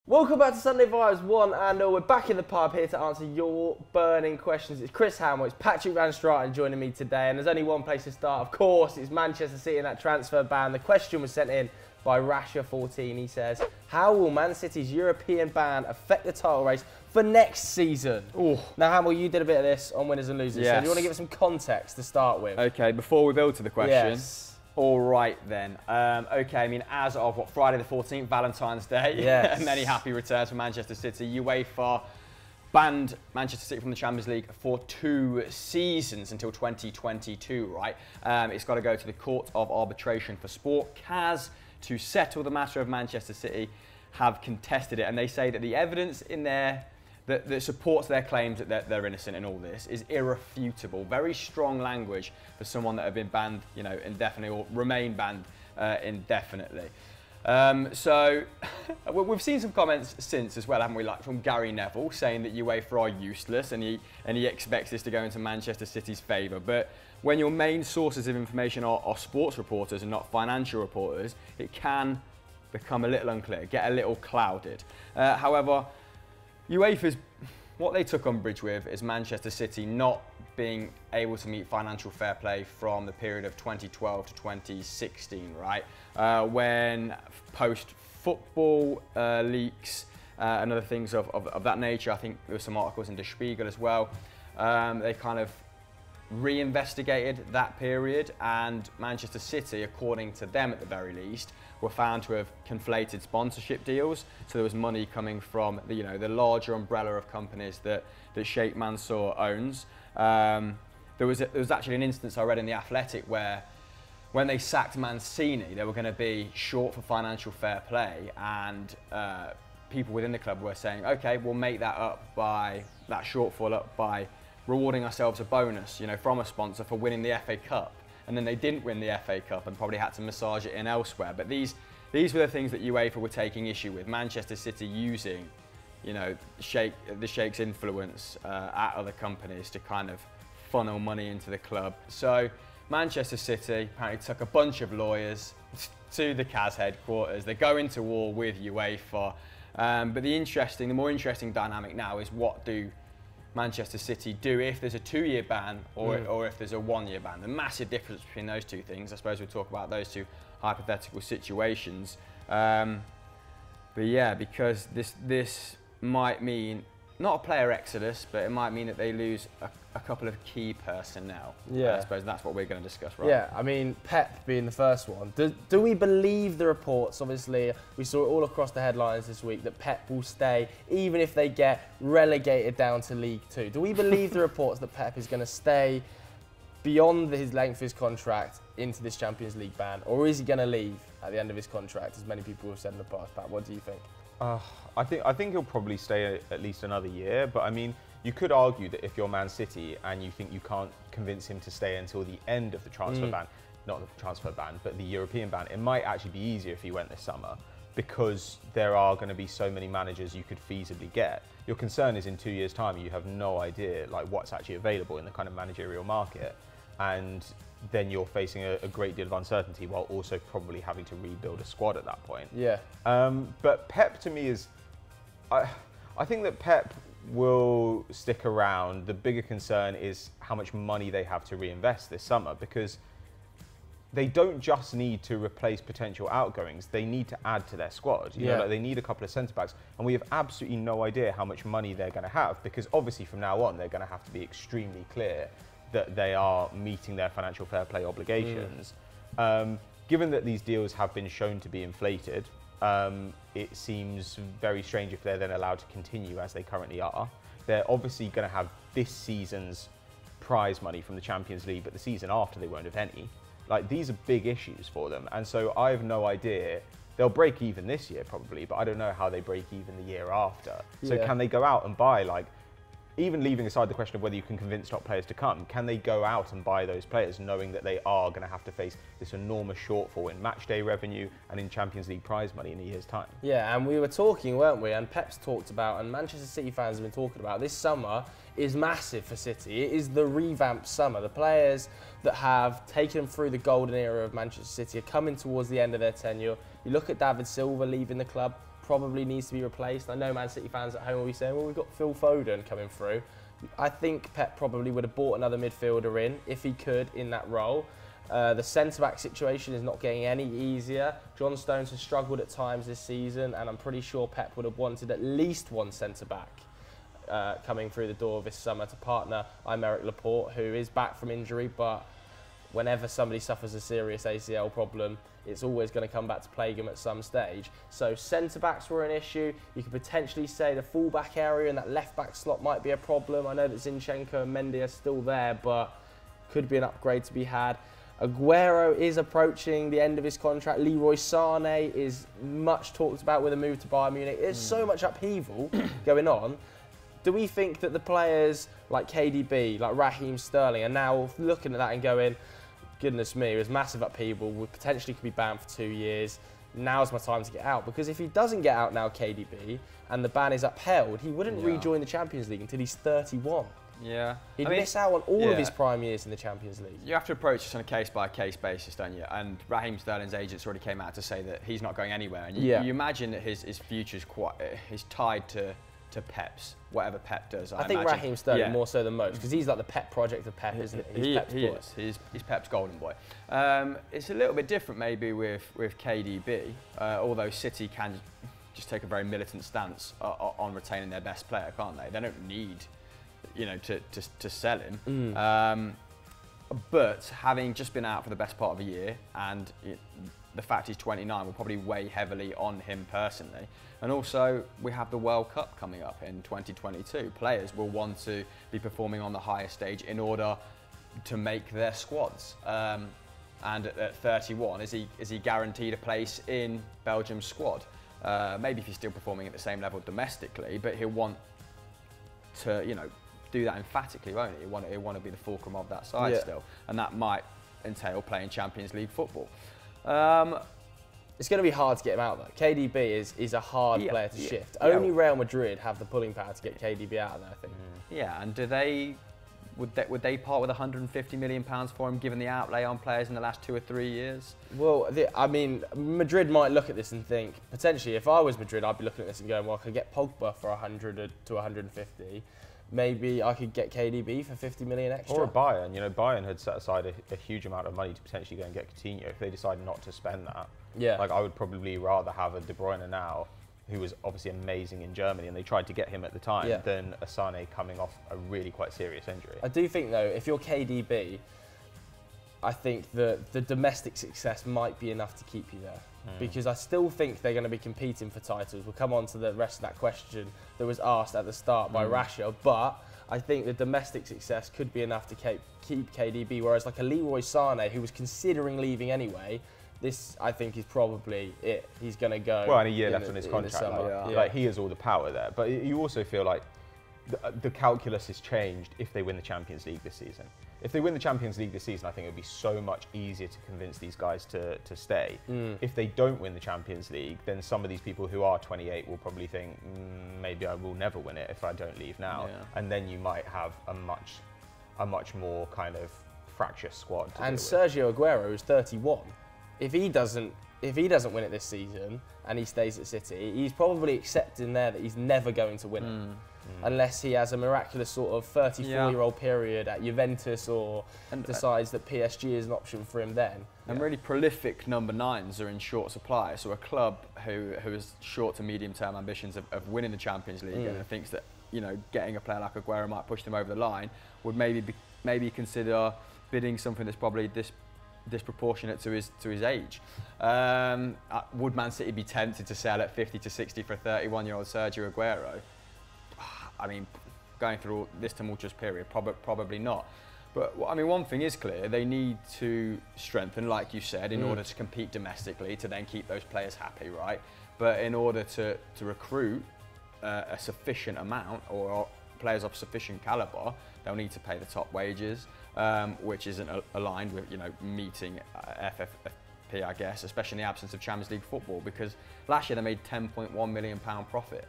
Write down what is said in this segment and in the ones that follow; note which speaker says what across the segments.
Speaker 1: Welcome back to Sunday Vibes 1 and all. We're back in the pub here to answer your burning questions. It's Chris Hamill, it's Patrick Van Straten joining me today, and there's only one place to start. Of course, it's Manchester City and that transfer ban. The question was sent in by Rasher14. He says, how will Man City's European ban affect the title race for next season? Ooh. Now, Hamill, you did a bit of this on winners and losers, so do you want to give us some context to start with?
Speaker 2: Okay, before we build to the question.
Speaker 1: Yes.
Speaker 2: All right then. Okay, I mean, as of Friday the 14th, Valentine's Day,
Speaker 1: yes.
Speaker 2: Many happy returns for Manchester City. UEFA banned Manchester City from the Champions League for 2 seasons until 2022, right? It's got to go to the Court of Arbitration for Sport, CAS, to settle the matter of Manchester City, have contested it, and they say that the evidence in there that supports their claims that they're innocent in all this is irrefutable. Very strong language for someone that have been banned, indefinitely, or remain banned indefinitely. So we've seen some comments since as well, haven't we? Like from Gary Neville saying that UEFA are useless, and he expects this to go into Manchester City's favour. But when your main sources of information are sports reporters and not financial reporters, it can become a little unclear, get a little clouded. However, UEFA's, what they took umbrage with is Manchester City not being able to meet financial fair play from the period of 2012 to 2016, right? When post-football leaks and other things of that nature, I think there were some articles in Der Spiegel as well, they kind of reinvestigated that period, and Manchester City, according to them at the very least, were found to have conflated sponsorship deals. So there was money coming from the larger umbrella of companies that Sheikh Mansour owns. There was actually an instance I read in The Athletic where when they sacked Mancini, they were going to be short for financial fair play, and people within the club were saying, okay, we'll make that shortfall up by rewarding ourselves a bonus, from a sponsor for winning the FA Cup. And then they didn't win the FA Cup and probably had to massage it in elsewhere. But these were the things that UEFA were taking issue with. Manchester City using, the Sheikh's influence at other companies to kind of funnel money into the club. So Manchester City apparently took a bunch of lawyers to the CAS headquarters. They're going to war with UEFA. But the more interesting dynamic now is, what do Manchester City do if there's a 2-year ban or if there's a 1-year ban? The massive difference between those two things. I suppose we'll talk about those two hypothetical situations. But yeah, because this might mean not a player exodus, but it might mean that they lose a couple of key personnel.
Speaker 1: Yeah.
Speaker 2: I suppose that's what we're going to discuss, right?
Speaker 1: Yeah, I mean, Pep being the first one. Do we believe the reports? Obviously, we saw it all across the headlines this week that Pep will stay, even if they get relegated down to League 2. Do we believe the reports that Pep is going to stay beyond his length of his contract into this Champions League ban, or is he going to leave at the end of his contract, as many people have said in the past? Pat, what do you think?
Speaker 3: I think he'll probably stay at least another year, but I mean, you could argue that if you're Man City and you think you can't convince him to stay until the end of the transfer ban, not the transfer ban, but the European ban, it might actually be easier if he went this summer, because there are going to be so many managers you could feasibly get. Your concern is in 2 years' time, you have no idea what's actually available in the kind of managerial market, and then you're facing a great deal of uncertainty while also probably having to rebuild a squad at that point.
Speaker 1: Yeah.
Speaker 3: But Pep, to me, is... I think that Pep will stick around. The bigger concern is how much money they have to reinvest this summer, because they don't just need to replace potential outgoings, they need to add to their squad. They need a couple of centre-backs, and we have absolutely no idea how much money they're going to have, because obviously from now on they're going to have to be extremely clear that they are meeting their financial fair play obligations. Given that these deals have been shown to be inflated, it seems very strange if they're then allowed to continue as they currently are. They're obviously going to have this season's prize money from the Champions League, but the season after they won't have any. These are big issues for them, and so I have no idea. They'll break even this year probably, but I don't know how they break even the year after. So can they go out and buy, even leaving aside the question of whether you can convince top players to come, can they go out and buy those players knowing that they are going to have to face this enormous shortfall in matchday revenue and in Champions League prize money in a year's time?
Speaker 1: Yeah, and we were talking, weren't we? And Pep's talked about, and Manchester City fans have been talking about, this summer is massive for City. It is the revamped summer. The players that have taken them through the golden era of Manchester City are coming towards the end of their tenure. You look at David Silva leaving the club, probably needs to be replaced. I know Man City fans at home will be saying, well, we've got Phil Foden coming through. I think Pep probably would have bought another midfielder in, if he could, in that role. The centre-back situation is not getting any easier. John Stones has struggled at times this season, and I'm pretty sure Pep would have wanted at least one centre-back coming through the door this summer to partner Aymeric Laporte, who is back from injury, but whenever somebody suffers a serious ACL problem, it's always going to come back to plague him at some stage. So centre-backs were an issue. You could potentially say the full-back area and that left-back slot might be a problem. I know that Zinchenko and Mendy are still there, but could be an upgrade to be had. Aguero is approaching the end of his contract. Leroy Sané is much talked about with a move to Bayern Munich. There's so much upheaval going on. Do we think that the players like KDB, like Raheem Sterling, are now looking at that and going, goodness me, there's massive upheaval, we potentially could be banned for 2 years, now's my time to get out? Because if he doesn't get out now, KDB, and the ban is upheld, he wouldn't rejoin the Champions League until he's 31.
Speaker 2: Yeah.
Speaker 1: He'd miss out on all of his prime years in the Champions League.
Speaker 2: You have to approach this on a case-by-case basis, don't you? And Raheem Sterling's agents already came out to say that he's not going anywhere. And you imagine that his future's is tied to Pep's, whatever Pep does.
Speaker 1: I think Raheem Sterling more so than most, because he's like the pet project of Pep, isn't he?
Speaker 2: He's Pep's golden boy. It's a little bit different maybe with KDB, although City can just take a very militant stance on retaining their best player, can't they? They don't need, to sell him. But having just been out for the best part of a year, and the fact he's 29 will probably weigh heavily on him personally. And also, we have the World Cup coming up in 2022. Players will want to be performing on the highest stage in order to make their squads. And at 31, is he guaranteed a place in Belgium's squad? Maybe if he's still performing at the same level domestically, but he'll want to, do that emphatically, won't he? He'll want to be the fulcrum of that side still, and that might entail playing Champions League football.
Speaker 1: It's going to be hard to get him out though. KDB is a hard player to shift. Only Real Madrid have the pulling power to get KDB out of there, I think.
Speaker 2: Yeah, and would they part with 150 million pounds for him, given the outlay on players in the last 2 or 3 years?
Speaker 1: Well, I mean, Madrid might look at this and think, potentially, if I was Madrid, I'd be looking at this and going, well, I could get Pogba for 100 to 150. Maybe I could get KDB for 50 million extra.
Speaker 3: Or a Bayern. Bayern had set aside a huge amount of money to potentially go and get Coutinho. If they decide not to spend that, I would probably rather have a De Bruyne now, who was obviously amazing in Germany, and they tried to get him at the time, than a Sané coming off a really quite serious injury.
Speaker 1: I do think, though, if you're KDB, I think that the domestic success might be enough to keep you there. Because I still think they're going to be competing for titles. We'll come on to the rest of that question that was asked at the start by Rasha, but I think the domestic success could be enough to keep KDB, whereas like a Leroy Sané, who was considering leaving anyway, this, I think, is probably it. He's going to go.
Speaker 3: Well, and a year left on his contract. He has all the power there. But you also feel like the calculus has changed if they win the Champions League this season. If they win the Champions League this season, I think it would be so much easier to convince these guys to stay. If they don't win the Champions League, then some of these people who are 28 will probably think, maybe I will never win it if I don't leave now. And then you might have a much more kind of fractious squad.
Speaker 1: And Sergio Aguero is 31. If he doesn't win it this season and he stays at City, he's probably accepting there that he's never going to win it. Unless he has a miraculous sort of 34-year-old period at Juventus or decides that PSG is an option for him then.
Speaker 2: And really prolific number 9s are in short supply. So a club who has short to medium-term ambitions of winning the Champions League and thinks that getting a player like Aguero might push them over the line would maybe consider bidding something that's probably disproportionate to his age. Would Man City be tempted to sell at 50 to 60 for a 31-year-old Sergio Aguero? I mean, going through all this tumultuous period, probably not. But I mean, one thing is clear: they need to strengthen, like you said, in order to compete domestically, to then keep those players happy, right? But in order to recruit a sufficient amount or players of sufficient calibre, they'll need to pay the top wages, which isn't aligned with meeting FFP, I guess, especially in the absence of Champions League football. Because last year they made £10.1 million profit.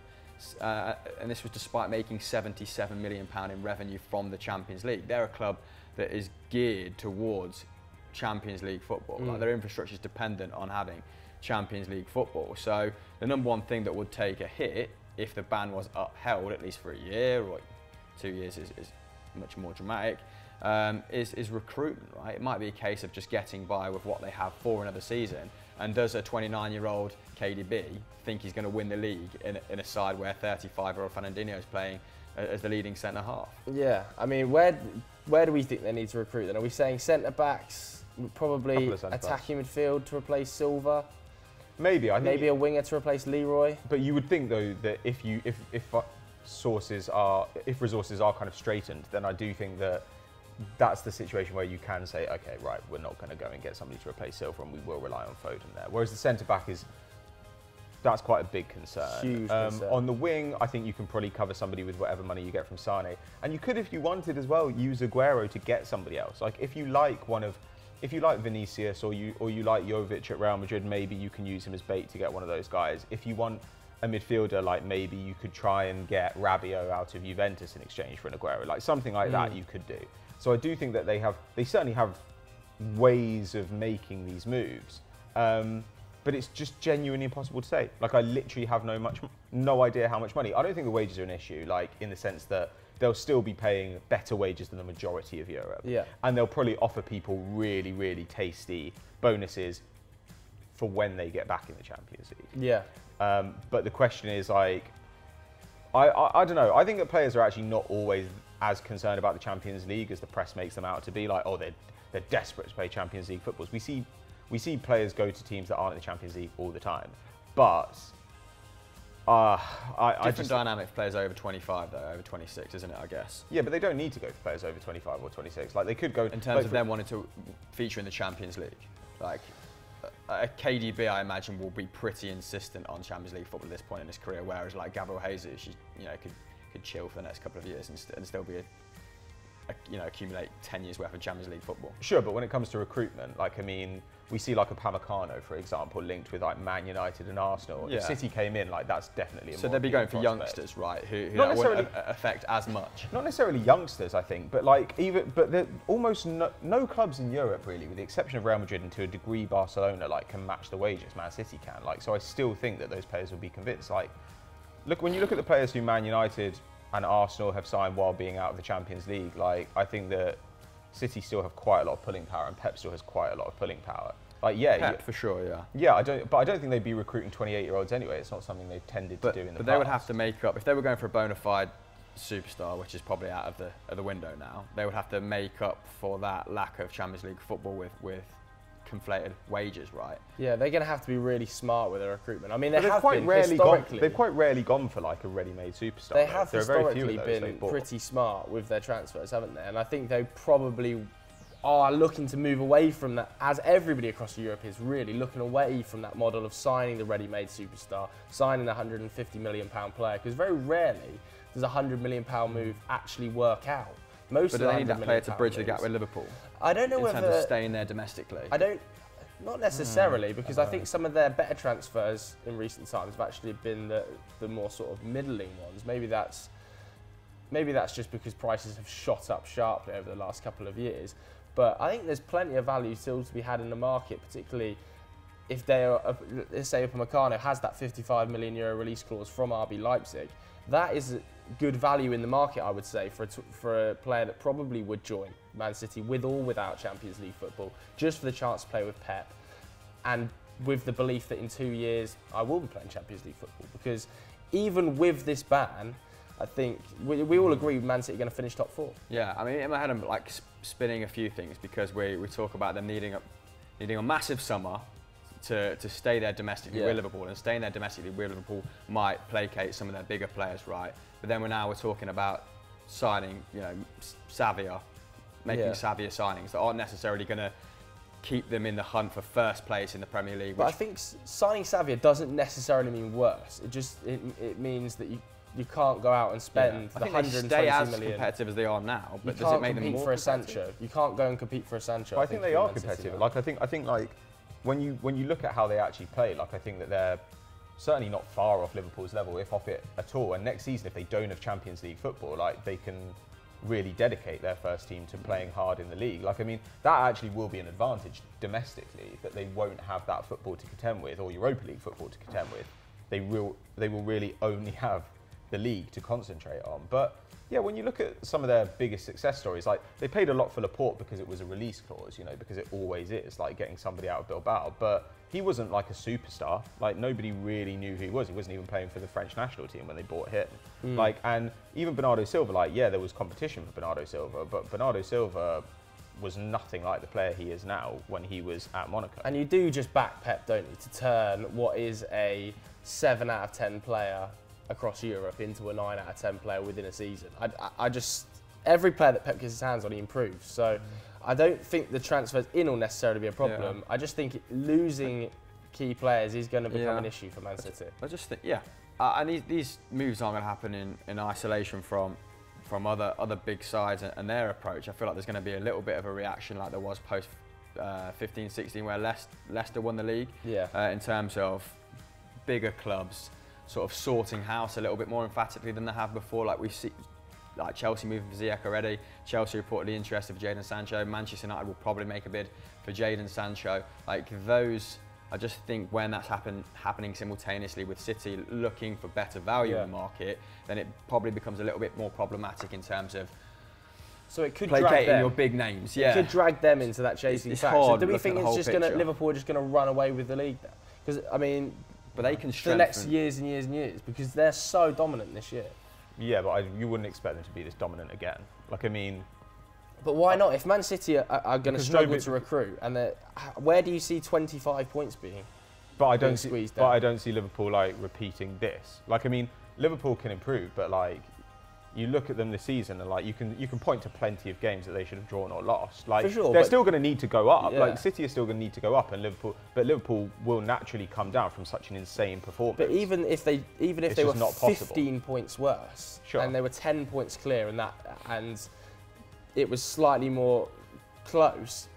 Speaker 2: And this was despite making £77 million in revenue from the Champions League. They're a club that is geared towards Champions League football. Like, their infrastructure is dependent on having Champions League football. So the number one thing that would take a hit if the ban was upheld, at least for a year, or 2 years is much more dramatic, is recruitment, right? It might be a case of just getting by with what they have for another season. And does a 29-year-old KDB think he's going to win the league in a side where 35-year-old Fernandinho is playing as the leading centre half?
Speaker 1: Yeah, I mean, where do we think they need to recruit then? Are we saying centre backs, probably attacking midfield to replace Silva?
Speaker 3: Maybe.
Speaker 1: Maybe a winger to replace Leroy.
Speaker 3: But you would think though that if resources are kind of straightened, then I do think that that's the situation where you can say, okay, right, we're not going to go and get somebody to replace Silva, and we will rely on Foden there. Whereas the centre back that's quite a big concern.
Speaker 1: Huge concern.
Speaker 3: On the wing, I think you can probably cover somebody with whatever money you get from Sane, and you could, if you wanted as well, use Aguero to get somebody else. Like if you like Vinicius or you like Jovic at Real Madrid, maybe you can use him as bait to get one of those guys. If you want a midfielder, like maybe you could try and get Rabiot out of Juventus in exchange for an Aguero, like something like that you could do. So I do think that they certainly have ways of making these moves, but it's just genuinely impossible to say. Like I literally have no idea how much money. I don't think the wages are an issue, like in the sense that they'll still be paying better wages than the majority of Europe.
Speaker 1: Yeah. And
Speaker 3: they'll probably offer people really, really tasty bonuses for when they get back in the Champions League.
Speaker 1: Yeah.
Speaker 3: But the question is, like, I don't know. I think that players are actually not always as concerned about the Champions League as the press makes them out to be. Like, oh, they're desperate to play Champions League footballs. We see players go to teams that aren't in the Champions League all the time. But
Speaker 2: different dynamic for players over 25 though, over 26, isn't it? I guess.
Speaker 3: Yeah, but they don't need to go for players over 25 or 26. Like they could go
Speaker 2: in terms of them wanting to feature in the Champions League. Like a KDB, I imagine, will be pretty insistent on Champions League football at this point in his career, whereas like Gabriel Jesus, could chill for the next couple of years and still be accumulate 10 years worth of Champions League football.
Speaker 3: Sure, but when it comes to recruitment, like I mean, we see like a Upamecano, for example, linked with like Man United and Arsenal.
Speaker 2: Yeah.
Speaker 3: If City came in, like that's definitely a
Speaker 2: so they'd be going for youngsters, right? Who
Speaker 3: not
Speaker 2: that wouldn't affect as much.
Speaker 3: Not necessarily youngsters, I think, but like almost no clubs in Europe really, with the exception of Real Madrid and to a degree Barcelona, like can match the wages Man City can. Like, so I still think that those players will be convinced. Like, when you look at the players who Man United and Arsenal have signed while being out of the Champions League, like I think that City still have quite a lot of pulling power, and Pep still has quite a lot of pulling power. Like, yeah,
Speaker 2: Pep for sure, yeah.
Speaker 3: Yeah, I don't think they'd be recruiting 28-year-olds anyway. It's not something they've tended to do in the past.
Speaker 2: But they would have to make up if they were going for a bona fide superstar, which is probably out of the window now. They would have to make up for that lack of Champions League football with conflated wages, right?
Speaker 1: Yeah, they're going to have to be really smart with their recruitment. I mean, they've quite
Speaker 3: rarely gone for like a ready-made superstar.
Speaker 1: They have historically been pretty smart with their transfers, haven't they? And I think they probably are looking to move away from that, as everybody across Europe is really looking away from that model of signing the ready-made superstar, signing a £150 million player, because very rarely does a £100 million move actually work out.
Speaker 2: But do they need that player to bridge the gap with Liverpool?
Speaker 1: I don't know
Speaker 2: in
Speaker 1: whether...
Speaker 2: terms of staying there domestically?
Speaker 1: Not necessarily, because I think some of their better transfers in recent times have actually been the more sort of middling ones. Maybe that's just because prices have shot up sharply over the last couple of years. But I think there's plenty of value still to be had in the market, particularly if let's say Upamecano has that €55 million release clause from RB Leipzig. That is good value in the market, I would say, for a player that probably would join Man City with or without Champions League football, just for the chance to play with Pep, and with the belief that in 2 years I will be playing Champions League football. Because even with this ban, I think we all agree Man City are going to finish top 4.
Speaker 2: Yeah, I mean, in my head I'm like spinning a few things, because we talk about them needing a massive summer to stay there domestically with Liverpool, and staying there domestically with Liverpool might placate some of their bigger players, right? But then we're talking about signing, Savia, making Savia signings that aren't necessarily going to keep them in the hunt for first place in the Premier League.
Speaker 1: But I think signing Savia doesn't necessarily mean worse. It means that you can't go out and spend the 120
Speaker 2: stay as
Speaker 1: million.
Speaker 2: Competitive as they are now, but
Speaker 1: you
Speaker 2: does it make them
Speaker 1: compete
Speaker 2: more
Speaker 1: for a
Speaker 2: competitive?
Speaker 1: Sancho? You can't go and compete for a Sancho.
Speaker 3: But I think they are competitive. Like I think like when you look at how they actually play, like I think that they're certainly not far off Liverpool's level, if off it at all. And next season, if they don't have Champions League football, like they can really dedicate their first team to playing hard in the league. Like, I mean, that actually will be an advantage domestically, that they won't have that football to contend with, or Europa League football to contend with. They will really only have the league to concentrate on. But yeah, when you look at some of their biggest success stories, like they paid a lot for Laporte because it was a release clause, you know, because it always is, like getting somebody out of Bilbao. But he wasn't like a superstar. Like nobody really knew who he was. He wasn't even playing for the French national team when they bought him. Like, and even Bernardo Silva, like, yeah, there was competition for Bernardo Silva, but Bernardo Silva was nothing like the player he is now when he was at Monaco.
Speaker 1: And you do just back Pep, don't you, to turn what is a 7 out of 10 player across Europe into a 9 out of 10 player within a season. I just, every player that Pep gets his hands on, he improves. So I don't think the transfers in will necessarily be a problem.
Speaker 2: Yeah.
Speaker 1: I just think losing key players is going to become an issue for Man City.
Speaker 2: I just think, and these moves aren't going to happen in isolation from other big sides and their approach. I feel like there's going to be a little bit of a reaction like there was post 15-16 where Leicester won the league in terms of bigger clubs sort of sorting house a little bit more emphatically than they have before. Like we see, like Chelsea moving for Ziyech already. Chelsea reportedly interested for Jayden Sancho. Manchester United will probably make a bid for Jayden Sancho. Like those, I just think when that's happening simultaneously with City looking for better value in the market, then it probably becomes a little bit more problematic in terms of
Speaker 1: so it could
Speaker 2: placating your big names.
Speaker 1: It could drag them into that chasing
Speaker 2: it's
Speaker 1: factor. So
Speaker 2: hard
Speaker 1: do we think it's just going to Liverpool are just going to run away with the league now? Because I mean,
Speaker 2: but they can
Speaker 1: for the next years and years and years because they're so dominant this year.
Speaker 3: Yeah, but you wouldn't expect them to be this dominant again. Like, I mean...
Speaker 1: But why not? If Man City are going to struggle to recruit, and where do you see 25 points being?
Speaker 3: But I don't see Liverpool, like, repeating this. Like, I mean, Liverpool can improve, but, like, you look at them this season and, like, you can point to plenty of games that they should have drawn or lost. Like,
Speaker 1: for sure,
Speaker 3: they're still going to need to go up.
Speaker 1: Yeah.
Speaker 3: Like, City is still going to need to go up, and Liverpool will naturally come down from such an insane performance.
Speaker 1: But even if they were 15 points worse, and they were 10 points clear, and it was slightly more close,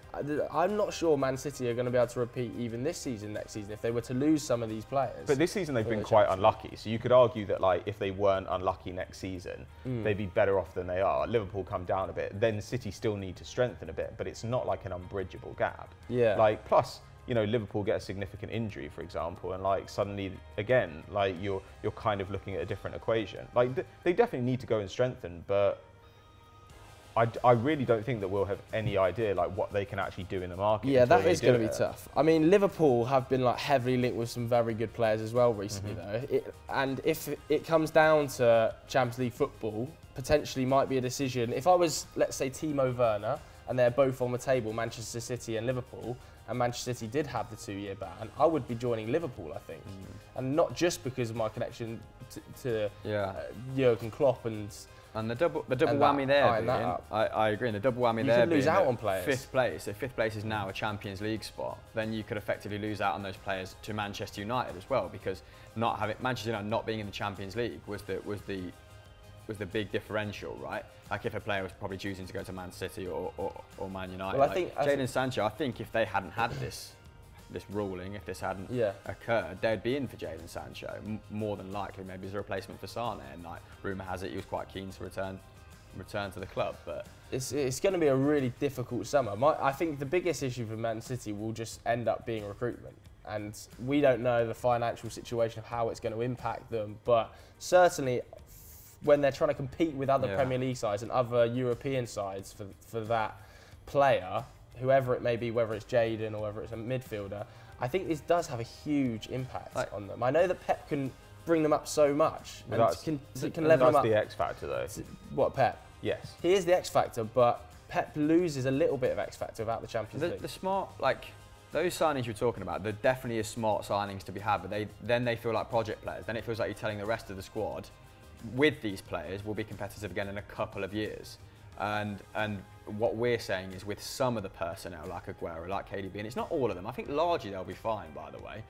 Speaker 1: I'm not sure Man City are going to be able to repeat even this season, next season, if they were to lose some of these players.
Speaker 3: But this season they've been quite unlucky, so you could argue that like if they weren't unlucky next season, they'd be better off than they are. Liverpool come down a bit, then City still need to strengthen a bit, but it's not like an unbridgeable gap.
Speaker 1: Yeah.
Speaker 3: Like plus, you know, Liverpool get a significant injury, for example, and like suddenly again, like you're kind of looking at a different equation. Like they definitely need to go and strengthen, but I really don't think that we'll have any idea like what they can actually do in the market.
Speaker 1: Yeah, that is going to be tough. I mean, Liverpool have been like heavily linked with some very good players as well recently, though. And if it comes down to Champions League football, potentially might be a decision. If I was, let's say, Timo Werner, and they're both on the table, Manchester City and Liverpool, and Manchester City did have the 2-year ban, I would be joining Liverpool, I think. And not just because of my connection to Jurgen Klopp and
Speaker 2: the double whammy there. I agree. And the double whammy there.
Speaker 1: You could lose out on players.
Speaker 2: Fifth place. If fifth place is now a Champions League spot, then you could effectively lose out on those players to Manchester United as well, because Manchester United not being in the Champions League was the big differential, right? Like if a player was probably choosing to go to Man City or Man United.
Speaker 1: Well,
Speaker 2: like Jayden Sancho, I think if they hadn't had this ruling, if this hadn't occurred, they'd be in for Jayden Sancho more than likely, maybe as a replacement for Sane. And like rumour has it, he was quite keen to return to the club. But
Speaker 1: it's going to be a really difficult summer. I think the biggest issue for Man City will just end up being recruitment, and we don't know the financial situation of how it's going to impact them. But certainly, when they're trying to compete with other Premier League sides and other European sides for that player, whoever it may be, whether it's Jayden or whether it's a midfielder, I think this does have a huge impact on them. I know that Pep can bring them up so much and can level them up.
Speaker 3: That's the X factor, though.
Speaker 1: What, Pep?
Speaker 3: Yes.
Speaker 1: He is the X factor, but Pep loses a little bit of X factor without the Champions League.
Speaker 2: The smart, like those signings you're talking about, there definitely is smart signings to be had, but then they feel like project players. Then it feels like you're telling the rest of the squad, with these players, we'll be competitive again in a couple of years. And what we're saying is with some of the personnel, like Aguero, like KDB, and it's not all of them, I think largely they'll be fine, by the way,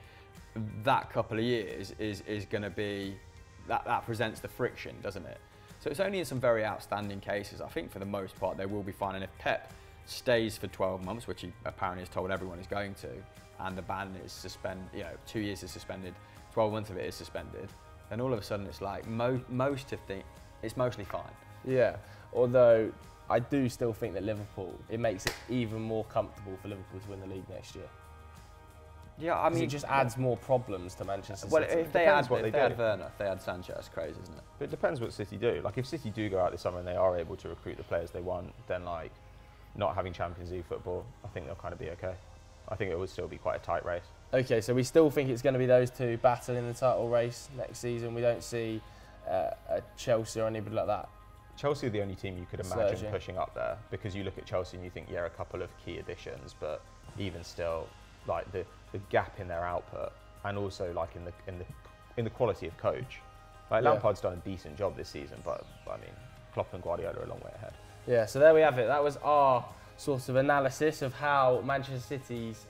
Speaker 2: that couple of years is going to be, that presents the friction, doesn't it? So it's only in some very outstanding cases. I think for the most part they will be fine, and if Pep stays for 12 months, which he apparently has told everyone he's going to, and the ban is suspended, 2 years is suspended, 12 months of it is suspended, then all of a sudden it's like it's mostly fine.
Speaker 1: Yeah. Although I do still think that Liverpool, it makes it even more comfortable for Liverpool to win the league next year.
Speaker 2: Yeah, I mean,
Speaker 1: it just adds more problems to Manchester
Speaker 2: well,
Speaker 1: City.
Speaker 2: if they add Werner, if they add Sancho, it's crazy, isn't it?
Speaker 3: But it depends what City do. Like, if City do go out this summer and they are able to recruit the players they want, then like not having Champions League football, I think they'll kind of be okay. I think it would still be quite a tight race.
Speaker 1: Okay, so we still think it's going to be those two battling the title race next season. We don't see a Chelsea or anybody like that.
Speaker 3: Chelsea are the only team you could imagine pushing up there, because you look at Chelsea and you think, yeah, a couple of key additions, but even still, like the gap in their output, and also like in the quality of coach. Like Lampard's done a decent job this season, but I mean, Klopp and Guardiola are a long way ahead.
Speaker 1: Yeah, so there we have it. That was our sort of analysis of how Manchester City's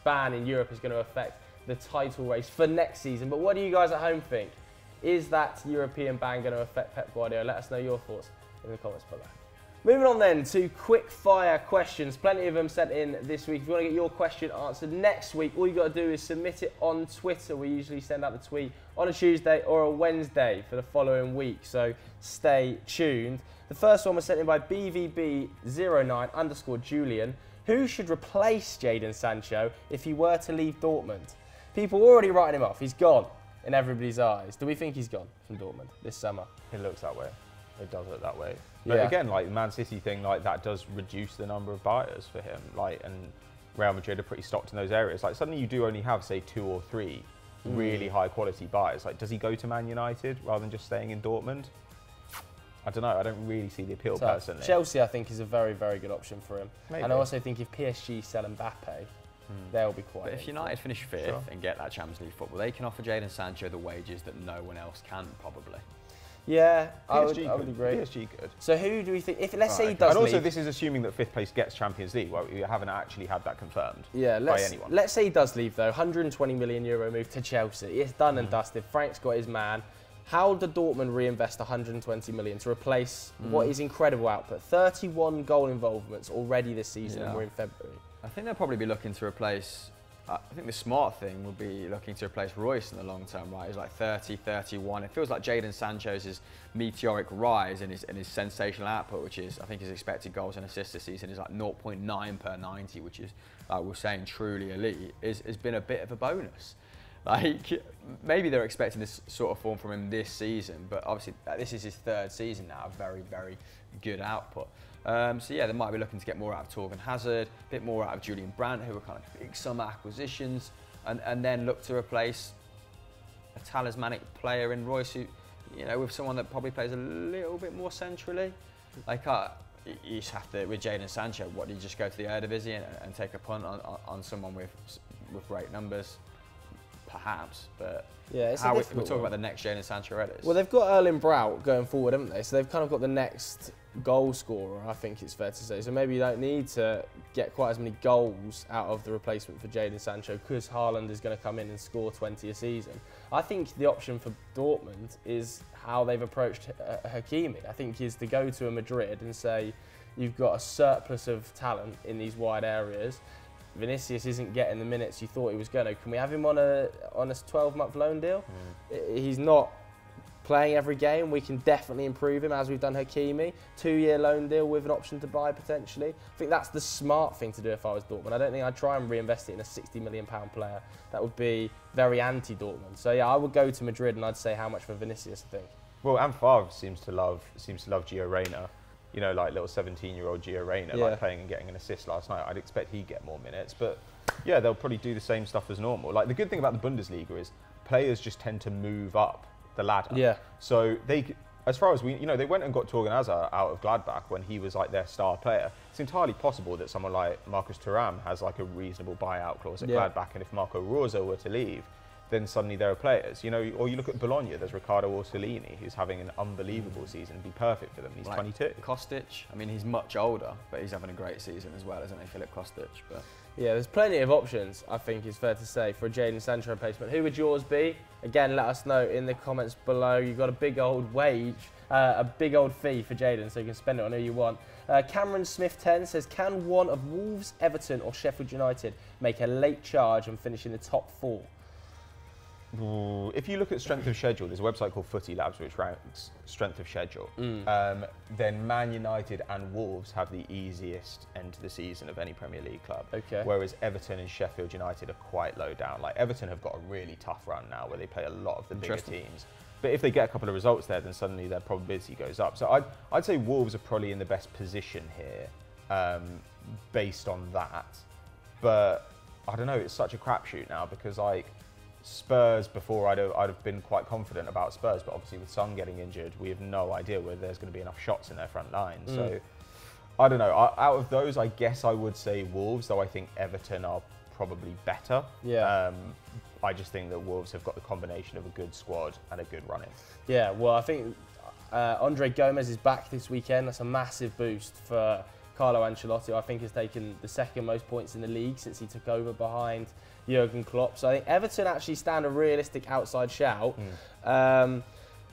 Speaker 1: ban in Europe is going to affect the title race for next season. But what do you guys at home think? Is that European ban going to affect Pep Guardiola? Let us know your thoughts in the comments below. Moving on then to quick fire questions. Plenty of them sent in this week. If you want to get your question answered next week, all you got to do is submit it on Twitter. We usually send out the tweet on a Tuesday or a Wednesday for the following week, so stay tuned. The first one was sent in by BVB09_Julian. Who should replace Jayden Sancho if he were to leave Dortmund? People are already writing him off. He's gone in everybody's eyes. Do we think he's gone from Dortmund this summer?
Speaker 3: It looks that way. It does look that way. But again, like the Man City thing, like that does reduce the number of buyers for him. Like, and Real Madrid are pretty stocked in those areas. Like suddenly you do only have, say, 2 or 3 really high quality buyers. Like, does he go to Man United rather than just staying in Dortmund? I don't know. I don't really see the appeal personally.
Speaker 1: Chelsea, I think, is a very, very good option for him.
Speaker 3: Maybe.
Speaker 1: And I also think if PSG sell Mbappe, they'll be quite.
Speaker 2: But if United finish 5th and get that Champions League football, they can offer Jayden Sancho the wages that no one else can, probably.
Speaker 1: Yeah, I would agree.
Speaker 3: PSG good.
Speaker 1: So who do we think? If let's say he does
Speaker 3: and also
Speaker 1: leave,
Speaker 3: this is assuming that 5th place gets Champions League. Well, we haven't actually had that confirmed.
Speaker 1: Yeah,
Speaker 3: by anyone.
Speaker 1: Let's say he does leave though. €120 million move to Chelsea. It's done and dusted. Frank's got his man. How did Dortmund reinvest 120 million to replace what is incredible output? 31 goal involvements already this season, and we're in February.
Speaker 2: I think they'll probably be looking to replace. I think the smart thing would be looking to replace Royce in the long term, right? He's like 30, 31. It feels like Jayden Sancho's meteoric rise in his sensational output, which is, I think his expected goals and assists this season is like 0.9 per 90, which is, like we're saying, truly elite, has been a bit of a bonus. Like, maybe they're expecting this sort of form from him this season, but obviously this is his 3rd season now, very, very good output. So yeah, they might be looking to get more out of Torgan Hazard, a bit more out of Julian Brandt, who are kind of big summer acquisitions, and then look to replace a talismanic player in Royce, who, you know, with someone that probably plays a little bit more centrally. Like, you just have to, with Jayden Sancho, what do you just go to the Eredivisie and take a punt on someone with great numbers? Perhaps, but
Speaker 1: yeah, it's
Speaker 2: we're talking about the next Jayden Sancho Redis.
Speaker 1: Well, they've got Erling Braut going forward, haven't they? So they've kind of got the next goal scorer, I think it's fair to say. So maybe you don't need to get quite as many goals out of the replacement for Jayden Sancho, because Haaland is going to come in and score 20 a season. I think the option for Dortmund is how they've approached Hakimi. I think is to go to a Madrid and say, you've got a surplus of talent in these wide areas. Vinicius isn't getting the minutes you thought he was going to. Can we have him on a 12-month loan deal? He's not playing every game. We can definitely improve him, as we've done Hakimi. 2-year loan deal with an option to buy potentially. I think that's the smart thing to do if I was Dortmund. I don't think I'd try and reinvest it in a £60 million player. That would be very anti-Dortmund. So yeah, I would go to Madrid and I'd say how much for Vinicius, I think.
Speaker 3: Well, and Favre seems to love Gio Reyna. You know, like little 17-year-old Gio Reyna, like playing and getting an assist last night. I'd expect he'd get more minutes, but yeah, they'll probably do the same stuff as normal. Like, the good thing about the Bundesliga is players just tend to move up the ladder. Yeah. So they, as far as we, you know, they went and got Torgan Hazard out of Gladbach when he was like their star player. It's entirely possible that someone like Marcus Thuram has like a reasonable buyout clause at Gladbach, and if Marco Rose were to leave, then suddenly there are players, you know, or you look at Bologna, there's Riccardo Orsolini, who's having an unbelievable season, be perfect for them, he's like 22.
Speaker 2: Kostic, I mean, he's much older, but he's having a great season as well, isn't he, Philip Kostic? But
Speaker 1: yeah, there's plenty of options, I think is fair to say, for a Jayden Sancho replacement. Who would yours be? Again, let us know in the comments below. You've got a big old wage, a big old fee for Jayden, so you can spend it on who you want. Cameron Smith 10 says, can one of Wolves, Everton or Sheffield United make a late charge and finish in the top 4?
Speaker 3: If you look at strength of schedule, there's a website called Footy Labs which ranks strength of schedule. Then Man United and Wolves have the easiest end to the season of any Premier League club.
Speaker 1: Okay.
Speaker 3: Whereas Everton and Sheffield United are quite low down. Like Everton have got a really tough run now where they play a lot of the bigger teams. But if they get a couple of results there, then suddenly their probability goes up. So I'd say Wolves are probably in the best position here based on that. But I don't know, it's such a crapshoot now because like Spurs before I'd have been quite confident about Spurs, but obviously with Son getting injured, we have no idea whether there's going to be enough shots in their front line. So I don't know. Out of those, I guess I would say Wolves, though I think Everton are probably better.
Speaker 1: Yeah.
Speaker 3: I just think that Wolves have got the combination of a good squad and a good running.
Speaker 1: Yeah, well, I think Andre Gomez is back this weekend. That's a massive boost for Carlo Ancelotti. I think has taken the second most points in the league since he took over behind Jurgen Klopp. So I think Everton actually stand a realistic outside shout.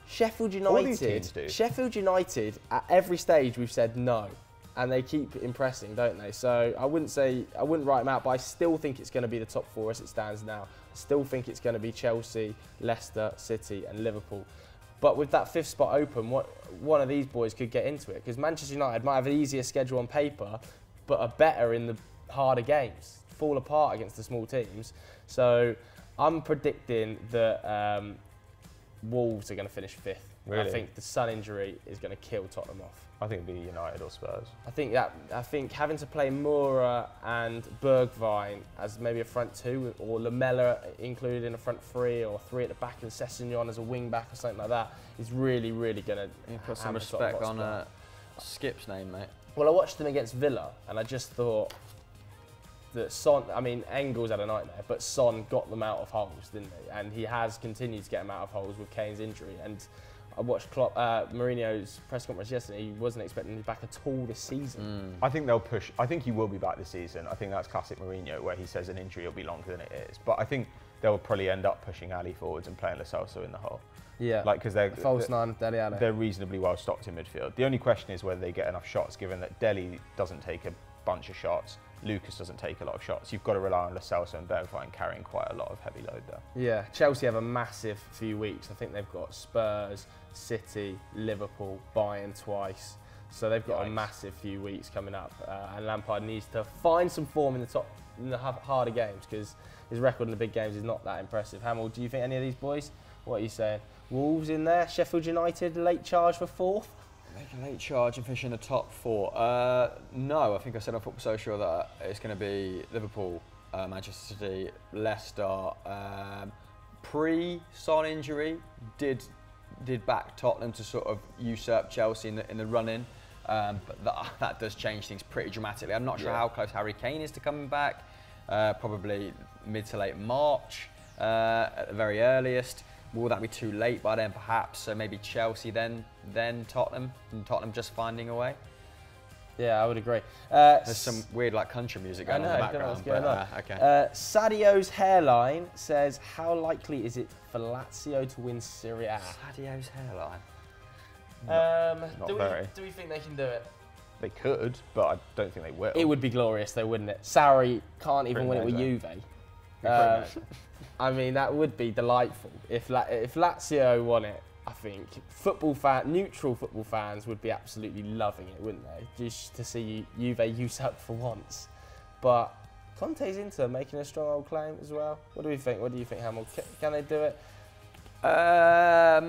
Speaker 1: Sheffield United, at every stage we've said no. And they keep impressing, don't they? So I wouldn't write them out, but I still think it's going to be the top four as it stands now. I still think it's going to be Chelsea, Leicester, City and Liverpool. But with that fifth spot open, one of these boys could get into it. Because Manchester United might have an easier schedule on paper, but are better in the harder games, fall apart against the small teams. So I'm predicting that Wolves are going to finish fifth.
Speaker 3: Really?
Speaker 1: I think the Son injury is going to kill Tottenham off.
Speaker 3: I think it'd be United or Spurs.
Speaker 1: I think having to play Moura and Bergwijn as maybe a front two, or Lamella included in a front three, or three at the back and Sessegnon as a wing back or something like that, is really, really going to
Speaker 2: put some respect on Skip's name, mate.
Speaker 1: Well, I watched them against Villa, and I just thought that Son, I mean, Engels had a nightmare, but Son got them out of holes, didn't he? And he has continued to get them out of holes with Kane's injury. And I watched Mourinho's press conference yesterday. He wasn't expecting him back at all this season.
Speaker 3: I think they'll push. I think he will be back this season. I think that's classic Mourinho, where he says an injury will be longer than it is. But I think they'll probably end up pushing Ali forwards and playing Lo Celso in the hole.
Speaker 1: Yeah,
Speaker 3: like because they're reasonably well stocked in midfield. The only question is whether they get enough shots, given that Dele doesn't take a bunch of shots. Lucas doesn't take a lot of shots. You've got to rely on Lo Celso and Bergwijn carrying quite a lot of heavy load there.
Speaker 1: Yeah, Chelsea have a massive few weeks. I think they've got Spurs, City, Liverpool, Bayern twice. So they've got a massive few weeks coming up. And Lampard needs to find some form in the harder games, because his record in the big games is not that impressive. Hamill, do you think any of these boys? What are you saying? Wolves in there? Sheffield United, late charge for fourth?
Speaker 2: Make a late charge and finish in the top four. No, I think I said on Football Social that it's going to be Liverpool, Manchester City, Leicester. Pre-Son injury did back Tottenham to sort of usurp Chelsea in the run-in, but that does change things pretty dramatically. I'm not sure how close Harry Kane is to coming back. Probably mid to late March at the very earliest. Will that be too late by then, perhaps? So maybe Chelsea, then Tottenham, and Tottenham just finding a way.
Speaker 1: Yeah, I would agree.
Speaker 2: There's some weird like country music going on in the background. Okay.
Speaker 1: Sadio's hairline says, how likely is it for Lazio to win Serie A?
Speaker 2: Sadio's hairline.
Speaker 1: Do we think they can do it?
Speaker 3: They could, but I don't think they will.
Speaker 1: It would be glorious though, wouldn't it? Sarri can't even win it with Juve. I mean, that would be delightful. If Lazio won it, I think neutral football fans would be absolutely loving it, wouldn't they? Just to see Juve usurp for once. But Conte's Inter making a strong old claim as well. What do we think? What do you think, Hamill? Can they do it?
Speaker 2: I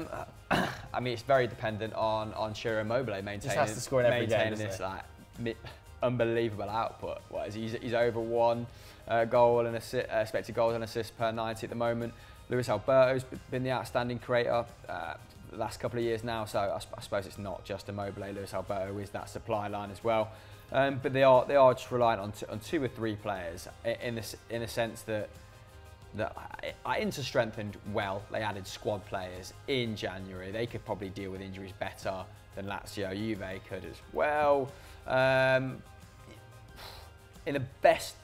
Speaker 2: mean, it's very dependent on Ciro Immobile maintaining this like unbelievable output. What is he's over one goal and expected goals and assists per 90 at the moment. Luis Alberto's been the outstanding creator the last couple of years now, so I suppose it's not just Immobile. Luis Alberto is that supply line as well, but they are just reliant on two or three players in a sense that Inter strengthened well. They added squad players in January. They could probably deal with injuries better than Lazio. Juve could as well. In the best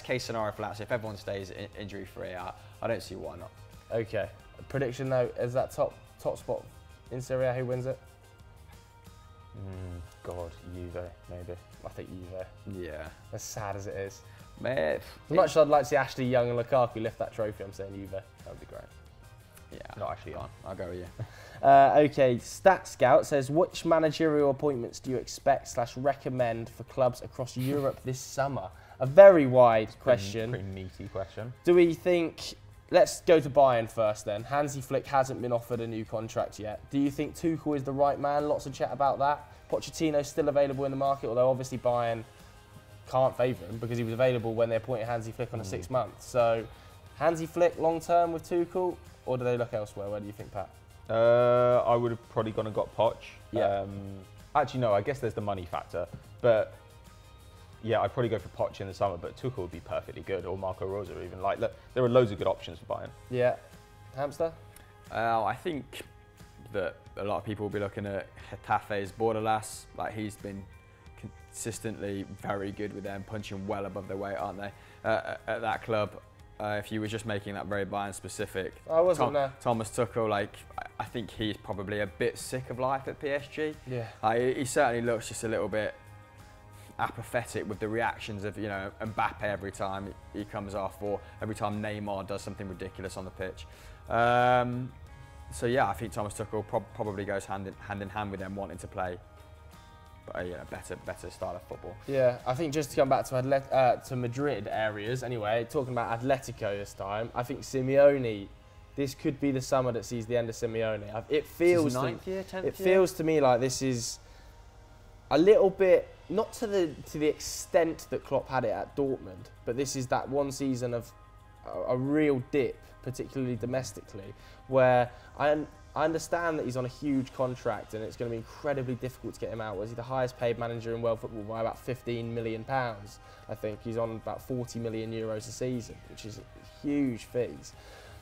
Speaker 2: case scenario for Lazio, if everyone stays injury free, I don't see why not.
Speaker 1: Okay. Prediction though, is that top spot in Serie A, who wins it?
Speaker 3: God, Juve, maybe.
Speaker 1: I think Juve.
Speaker 2: Yeah.
Speaker 1: As sad as it is.
Speaker 2: Man,
Speaker 1: as much as I'd like to see Ashley Young and Lukaku lift that trophy, I'm saying Juve. That would be great.
Speaker 2: Yeah,
Speaker 3: not actually on.
Speaker 2: I'll go with you.
Speaker 1: Okay, Stat Scout says, which managerial appointments do you expect / recommend for clubs across Europe this summer? A very wide question.
Speaker 3: Pretty meaty question.
Speaker 1: Do we think... Let's go to Bayern first then. Hansi Flick hasn't been offered a new contract yet. Do you think Tuchel is the right man? Lots of chat about that. Pochettino's still available in the market, although obviously Bayern can't favour him because he was available when they appointed Hansi Flick on a 6 month. So, Hansi Flick long term with Tuchel, or do they look elsewhere? Where do you think, Pat?
Speaker 3: I would have probably gone and got Poch.
Speaker 1: Yeah.
Speaker 3: Actually, no, I guess there's the money factor. But yeah, I'd probably go for Poch in the summer, but Tuchel would be perfectly good, or Marco Rose even. Like, look, there are loads of good options for Bayern.
Speaker 1: Yeah. Hamster?
Speaker 2: I think that a lot of people will be looking at Getafe's Bordalas. Like, he's been consistently very good with them, punching well above their weight, aren't they, at that club. If you were just making that very Bayern specific,
Speaker 1: I wasn't there.
Speaker 2: Thomas Tuchel, like, I think he's probably a bit sick of life at PSG.
Speaker 1: Yeah.
Speaker 2: He certainly looks just a little bit apathetic with the reactions of, you know, Mbappe every time he comes off, or every time Neymar does something ridiculous on the pitch. So yeah, I think Thomas Tuchel probably goes hand in hand with them wanting to play better style of football.
Speaker 1: Yeah, I think just to come back to Madrid areas anyway, talking about Atletico this time, I think Simeone, this could be the summer that sees the end of Simeone. It feels to me like this is a little bit, not to the extent that Klopp had it at Dortmund, but this is that one season of a real dip, particularly domestically, where I understand that he's on a huge contract and it's going to be incredibly difficult to get him out. Was he the highest paid manager in world football by about £15 million? I think he's on about 40 million euros a season, which is huge fees,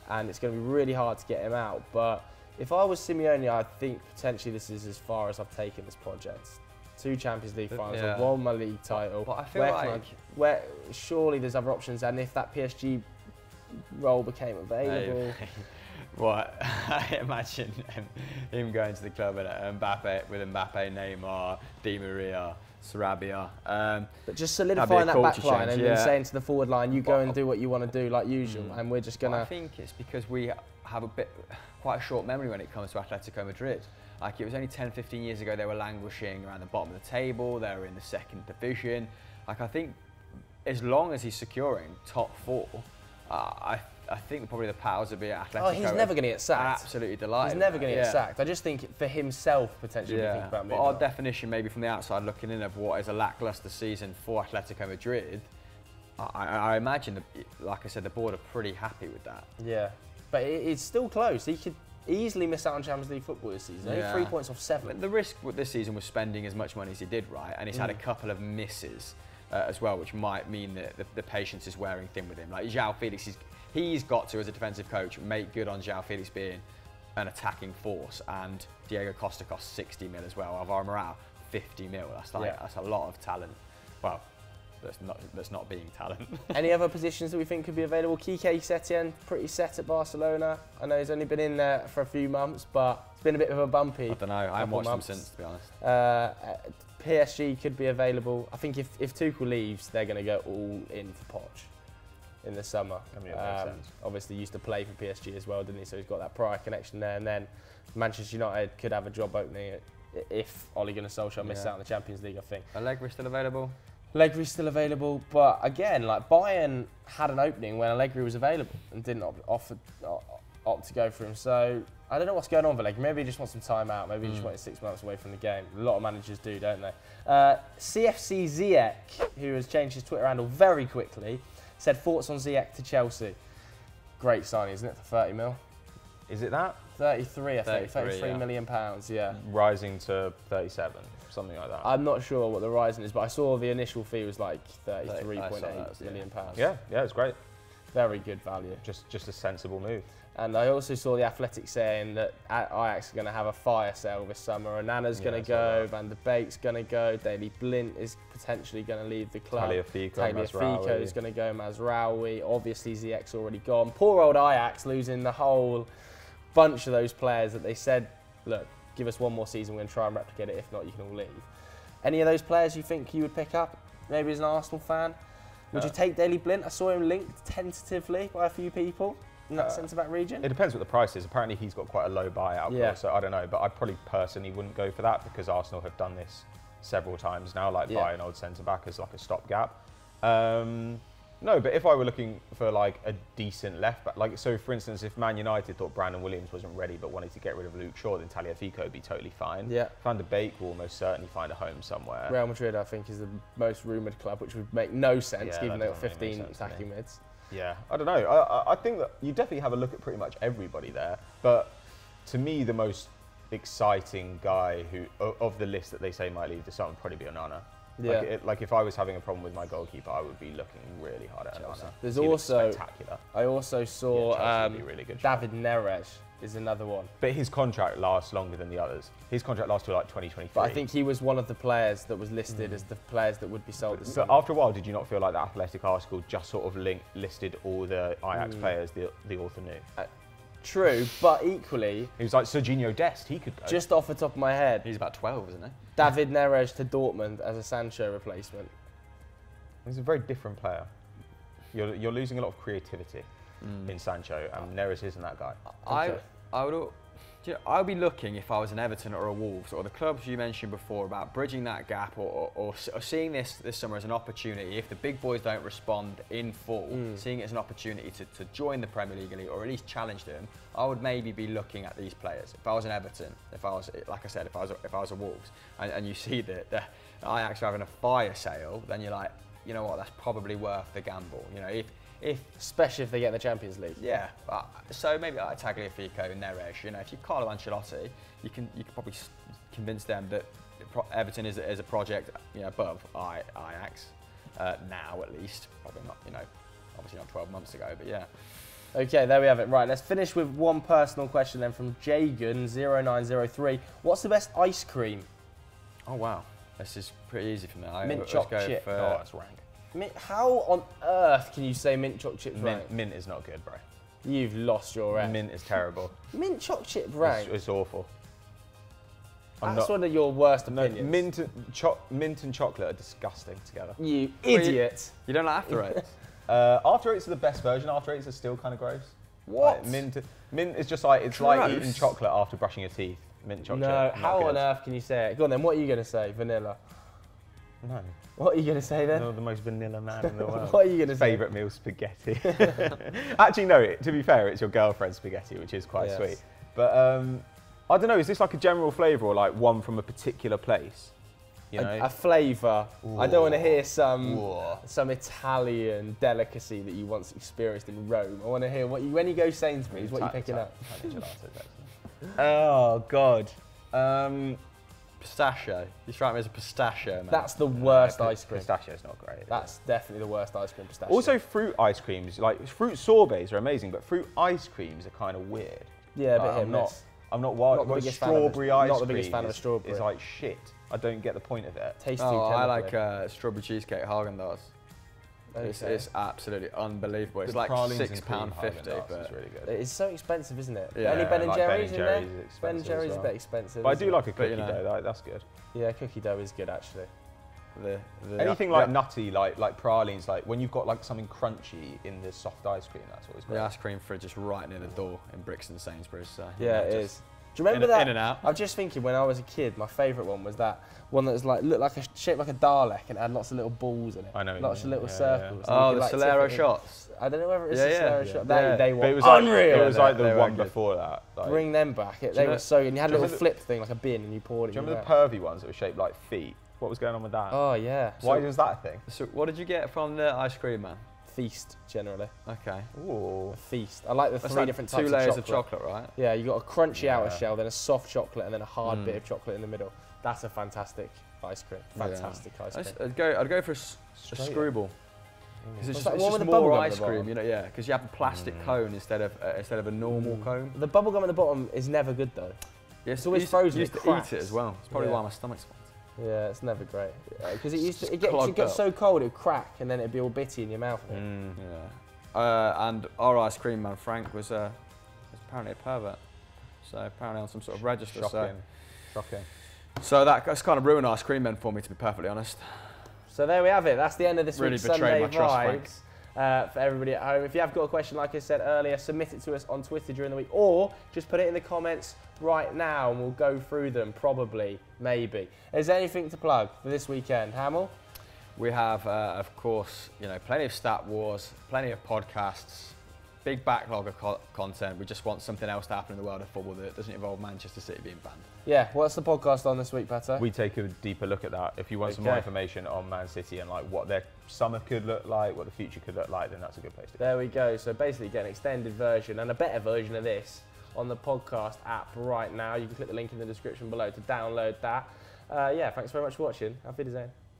Speaker 1: and it's going to be really hard to get him out. But if I was Simeone, I think potentially this is as far as I've taken this project. 2 Champions League finals,
Speaker 2: yeah.
Speaker 1: 1 my league title.
Speaker 2: But I feel
Speaker 1: where surely there's other options, and if that PSG role became available.
Speaker 2: What? I imagine him going to the club and Mbappe, Neymar, Di Maria, Sarabia.
Speaker 1: But just solidifying that back line and then saying to the forward line, you go and do what you want to do like usual, and we're just going to...
Speaker 2: I think it's because we have quite a short memory when it comes to Atletico Madrid. Like, it was only 10, 15 years ago they were languishing around the bottom of the table, they were in the 2nd division. Like, I think as long as he's securing top 4, I think probably the powers that be at Atletico.
Speaker 1: Oh, he's never going to get sacked.
Speaker 2: Absolutely delighted.
Speaker 1: He's never going to get sacked. I just think for himself, potentially, we think about moving.
Speaker 2: But our definition, maybe from the outside looking in, of what is a lacklustre season for Atletico Madrid, I imagine, like I said, the board are pretty happy with that.
Speaker 1: Yeah, but it's still close. He could easily miss out on Champions League football this season. Only 3 points off 7.
Speaker 2: But the risk with this season was spending as much money as he did, right? And he's had a couple of misses as well, which might mean that the patience is wearing thin with him. Like João Felix, he's got to, as a defensive coach, make good on João Felix being an attacking force, and Diego Costa costs 60 mil as well. Alvaro Morata, 50 mil. That's a lot of talent. Well, that's not being talent.
Speaker 1: Any other positions that we think could be available? Quique Setien, pretty set at Barcelona. I know he's only been in there for a few months, but it's been a bit of a bumpy.
Speaker 2: I don't know. I haven't watched him since, to be honest.
Speaker 1: PSG could be available. I think if Tuchel leaves, they're going to go all in for Poch in the summer.
Speaker 3: I mean, it makes sense.
Speaker 1: Obviously used to play for PSG as well, didn't he? So he's got that prior connection there. And then Manchester United could have a job opening if Ole Gunnar Solskjaer misses out on the Champions League, I think.
Speaker 2: Allegri still available?
Speaker 1: Allegri's still available, but again, like Bayern had an opening when Allegri was available and didn't opt to go for him. So I don't know what's going on with Allegri. Maybe he just wants some time out. Maybe he just wanted 6 months away from the game. A lot of managers do, don't they? CFC Ziyech, who has changed his Twitter handle very quickly, said thoughts on Ziyech to Chelsea. Great signing, isn't it, for 30 mil?
Speaker 3: Is it that?
Speaker 1: 33, I think. 33 million pounds, yeah.
Speaker 3: Rising to 37, something like that.
Speaker 1: I'm not sure what the rising is, but I saw the initial fee was like 33.8 million pounds.
Speaker 3: Yeah, it's great.
Speaker 1: Very good value.
Speaker 3: Just a sensible move.
Speaker 1: And I also saw the Athletic saying that Ajax are going to have a fire sale this summer. Onana's going to go, Van der Beek's going to go, Daley Blind is potentially going to leave the club. Tagliafico is going to go, Mazraoui. Obviously, Ziyech's already gone. Poor old Ajax losing the whole bunch of those players that they said, look, give us 1 more season, we're going to try and replicate it. If not, you can all leave. Any of those players you think you would pick up? Maybe as an Arsenal fan? Would you take Daley Blind? I saw him linked tentatively by a few people. in that centre-back region?
Speaker 3: It depends what the price is. Apparently, he's got quite a low buyout clause, so I don't know. But I probably personally wouldn't go for that because Arsenal have done this several times now, like buy an old centre-back as like a stopgap. No, but if I were looking for like a decent left back, like so for instance, if Man United thought Brandon Williams wasn't ready but wanted to get rid of Luke Shaw, then Tagliafico would be totally fine.
Speaker 1: Yeah.
Speaker 3: Van de Beek will almost certainly find a home somewhere.
Speaker 1: Real Madrid, I think, is the most rumoured club, which would make no sense given they've got 15 attacking mids.
Speaker 3: Yeah, I don't know. I think that you definitely have a look at pretty much everybody there, but to me, the most exciting guy who of the list that they say might leave the summer would probably be Onana.
Speaker 1: Yeah.
Speaker 3: Like if I was having a problem with my goalkeeper, I would be looking really hard at Onana.
Speaker 1: There's also
Speaker 3: spectacular.
Speaker 1: I also saw
Speaker 3: would be really good
Speaker 1: David Neres is another one.
Speaker 3: But his contract lasts longer than the others. His contract lasts till like 2023.
Speaker 1: But I think he was one of the players that was listed as the players that would be sold.
Speaker 3: But after a while, did you not feel like the Athletic article just sort of listed all the Ajax players the author knew?
Speaker 1: True, but equally...
Speaker 3: He was like Serginho Dest, he could go.
Speaker 1: Just off the top of my head...
Speaker 2: He's about 12, isn't he?
Speaker 1: David Neres to Dortmund as a Sancho replacement.
Speaker 3: He's a very different player. You're losing a lot of creativity in Sancho, and Neres isn't that guy.
Speaker 2: I would be looking if I was an Everton or a Wolves or the clubs you mentioned before about bridging that gap or seeing this summer as an opportunity. If the big boys don't respond in full, seeing it as an opportunity to join the Premier League elite or at least challenge them, I would maybe be looking at these players. If I was an Everton, if I was, like I said, if I was a Wolves, and you see that the Ajax are having a fire sale, then you're like, you know what, that's probably worth the gamble. You know,
Speaker 1: especially if they get in the Champions League.
Speaker 2: Yeah, so maybe like Tagliafico, Neres. You know, if you're Carlo Ancelotti, you can probably convince them that Everton is a project, you know, above Ajax now at least. Probably not, you know, obviously not 12 months ago, but yeah.
Speaker 1: Okay, there we have it. Right, let's finish with one personal question then from Jayden 0903. What's the best ice cream?
Speaker 2: Oh wow, this is pretty easy for me.
Speaker 1: Mint chocolate chip.
Speaker 3: Oh, that's rank.
Speaker 1: How on earth can you say mint chocolate chip's rank?
Speaker 3: Mint is not good, bro.
Speaker 1: You've lost your rank.
Speaker 3: Mint is terrible.
Speaker 1: Mint chocolate chip rank?
Speaker 3: It's awful.
Speaker 1: That's one of your worst opinions.
Speaker 3: Mint and chocolate are disgusting together.
Speaker 1: You idiot.
Speaker 2: You don't like After Eights?
Speaker 3: After Eights are the best version. After Eights are still kind of gross.
Speaker 1: What?
Speaker 3: Like, mint is just like, it's like eating chocolate after brushing your teeth. Mint chocolate.
Speaker 1: No, how on earth can you say it? Go on then, what are you going to say? Vanilla?
Speaker 3: No.
Speaker 1: What are you going to say then?
Speaker 3: No, the most vanilla man in the world.
Speaker 1: What are you going to say?
Speaker 3: Favourite meal, spaghetti. Actually, no, to be fair, it's your girlfriend's spaghetti, which is quite sweet. But I don't know, is this like a general flavour or like one from a particular place? You know?
Speaker 1: A flavour. I don't want to hear some Italian delicacy that you once experienced in Rome. I want to hear when you go Sainsbury's, what are you picking up?
Speaker 3: Oh, God.
Speaker 2: Pistachio. You strike me as a pistachio, man.
Speaker 1: That's the worst ice cream.
Speaker 3: Pistachio's not great.
Speaker 1: That's definitely the worst ice cream, pistachio.
Speaker 3: Also, fruit ice creams, like fruit sorbets are amazing, but fruit ice creams are kind of weird.
Speaker 1: Yeah, but I'm
Speaker 3: not wild.
Speaker 1: Not the
Speaker 3: strawberry ice cream.
Speaker 1: Not the biggest fan of a strawberry.
Speaker 3: It's like shit. I don't get the point of it.
Speaker 1: Tasty.
Speaker 2: I like strawberry cheesecake Haagen-Dazs. It's absolutely unbelievable. It's like £6.50, but
Speaker 3: it's really good.
Speaker 1: It's so expensive, isn't it?
Speaker 2: Yeah,
Speaker 1: only Ben and Jerry's in there. Ben and
Speaker 3: Jerry's
Speaker 1: Jerry's is a bit expensive.
Speaker 3: But I do like a cookie dough. That's good.
Speaker 1: Yeah, cookie dough is good actually.
Speaker 3: Anything like nutty, like pralines, like when you've got like something crunchy in the soft ice cream, that's always great.
Speaker 2: The ice cream fridge is right near the door in Brixton Sainsbury's. So,
Speaker 1: yeah, it is. Do you remember that?
Speaker 2: In and out.
Speaker 1: I'm just thinking when I was a kid, my favourite one was that one that was like shaped like a Dalek and had lots of little balls in it.
Speaker 3: I know.
Speaker 1: Lots of little circles.
Speaker 2: Yeah. Oh, the Solero shots.
Speaker 1: I don't know whether it's the Solero shot. They were
Speaker 3: unreal.
Speaker 1: It
Speaker 3: was like the one before that. Like,
Speaker 1: bring them back. They were so good. And you had a little flip thing like a bin and you poured it.
Speaker 3: Do you remember the pervy ones that were shaped like feet? What was going on with that?
Speaker 1: Oh yeah.
Speaker 3: Why was that a thing?
Speaker 2: So what did you get from the ice cream man?
Speaker 1: Feast generally.
Speaker 2: Okay.
Speaker 1: Ooh. Feast. I like the three different types of chocolate.
Speaker 2: 2 layers of chocolate, right?
Speaker 1: Yeah, you got a crunchy outer shell, then a soft chocolate, and then a hard bit of chocolate in the middle. That's a fantastic ice cream. Fantastic ice cream.
Speaker 2: I'd go for a screwball. Because it's
Speaker 1: like
Speaker 2: just more ice cream, you know, yeah. Because you have a plastic cone instead of a normal cone.
Speaker 1: The bubble gum at the bottom is never good though.
Speaker 2: Yeah,
Speaker 1: it's always frozen.
Speaker 2: You used to eat it as well. It's probably why my stomach's fucked.
Speaker 1: Yeah, it's never great. Because it gets so cold, it would crack, and then it'd be all bitty in your mouth.
Speaker 2: Yeah. And our ice cream man, Frank, was apparently a pervert. So apparently on some sort of register.
Speaker 3: Shocking.
Speaker 2: So that's kind of ruined ice cream men for me, to be perfectly honest.
Speaker 1: So there we have it. That's the end of this
Speaker 2: really
Speaker 1: week's Sunday
Speaker 2: my trust,
Speaker 1: Vibes. for everybody at home. If you have got a question, like I said earlier, submit it to us on Twitter during the week, or just put it in the comments right now and we'll go through them, probably, maybe. Is there anything to plug for this weekend, Hamill?
Speaker 2: We have, of course, plenty of Stat Wars, plenty of podcasts, big backlog of content. We just want something else to happen in the world of football that doesn't involve Manchester City being banned.
Speaker 1: Yeah, what's the podcast on this week, Pato?
Speaker 3: We take a deeper look at that. If you want some more information on Man City and like what their summer could look like, what the future could look like, then that's a good place to go.
Speaker 1: There we go. So basically get an extended version and a better version of this on the podcast app right now. You can click the link in the description below to download that. Yeah, thanks very much for watching. Auf Wiedersehen.